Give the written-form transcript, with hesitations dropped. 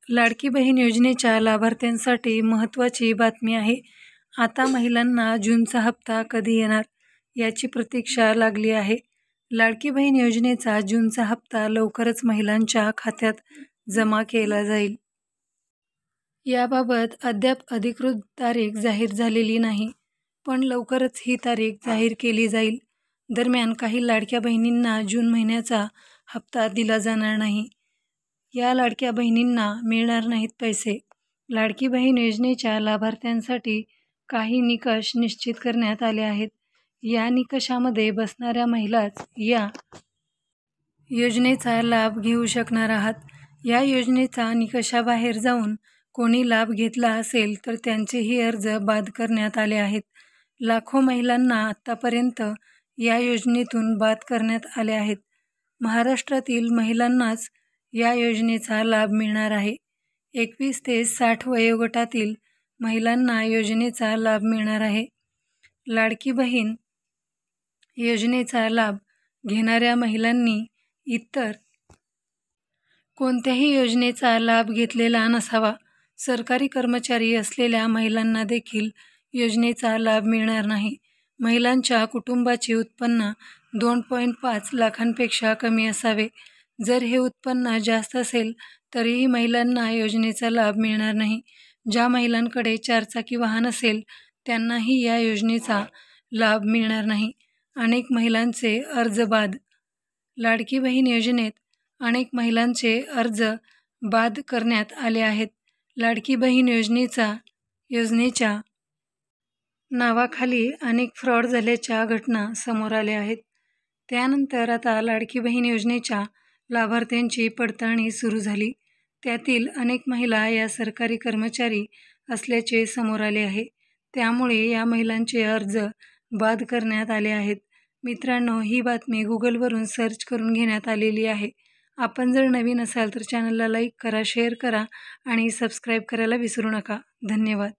लाडकी बहीण योजनेच्या लाभार्थ्यांसाठी महत्त्वाची बातमी आहे. आता महिलांना जूनचा हप्ता कधी येणार याची प्रतीक्षा लागली आहे. लाडकी बहीण योजनेचा जूनचा हप्ता लवकरच महिलांच्या खात्यात जमा केला जाईल. याबाबत अद्याप अधिकृत तारीख जाहीर झालेली नाही, पण लवकरच ही तारीख जाहीर केली जाईल. दरम्यान काही लाडक्या बहिणींना जून महिन्याचा हप्ता दिला जाणार नाही. या लाडक्या बहिणींना मिळणार नाहीत पैसे. लाडकी बहीण योजनेच्या लाभार्थ्यांसाठी काही निकष निश्चित करण्यात आले आहेत. या निकषामध्ये बसणाऱ्या महिलाच या योजनेचा लाभ घेऊ शकणार आहात. या योजनेचा निकषाबाहेर जाऊन कोणी लाभ घेतला असेल तर त्यांचेही अर्ज बाद करण्यात आले आहेत. लाखो महिलांना आत्तापर्यंत या योजनेतून बाद करण्यात आले आहेत. महाराष्ट्रातील महिलांनाच या योजनेचा लाभ मिळणार आहे. 21 ते 60 वयोगटातील महिलांना योजनेचा लाभ मिळणार आहे. लाडकी बहीण योजनेचा लाभ घेणाऱ्या महिलांनी इतर कोणत्याही योजनेचा लाभ घेतलेला नसावा. सरकारी कर्मचारी असलेल्या महिलांना देखील योजनेचा लाभ मिळणार नाही. महिलांच्या कुटुंबाचे उत्पन्न 2.5 लाखांपेक्षा कमी असावे. जर हे उत्पन्न जास्त असेल तरीही महिलांना योजनेचा लाभ मिळणार नाही. ज्या महिलांकडे 4 चाकी वाहन असेल त्यांनाही या योजनेचा लाभ मिळणार नाही. अनेक महिलांचे अर्ज बाद. लाडकी बहीण योजनेत अनेक महिलांचे अर्ज बाद करण्यात आले आहेत. लाडकी बहीण योजनेच्या नावाखाली अनेक फ्रॉड झाल्याच्या घटना समोर आल्या आहेत. त्यानंतर आता लाडकी बहीण योजनेच्या लाभार्थ्यांची पडताळणी सुरू झाली. त्यातील अनेक महिला या सरकारी कर्मचारी असल्याचे समोर आले आहे. त्यामुळे या महिलांचे अर्ज बाद करण्यात आले आहेत. मित्रांनो, ही बातमी गुगलवरून सर्च करून घेण्यात आलेली आहे. आपण जर नवीन असाल तर चॅनलला लाईक करा, शेअर करा आणि सबस्क्राईब करायला विसरू नका. धन्यवाद.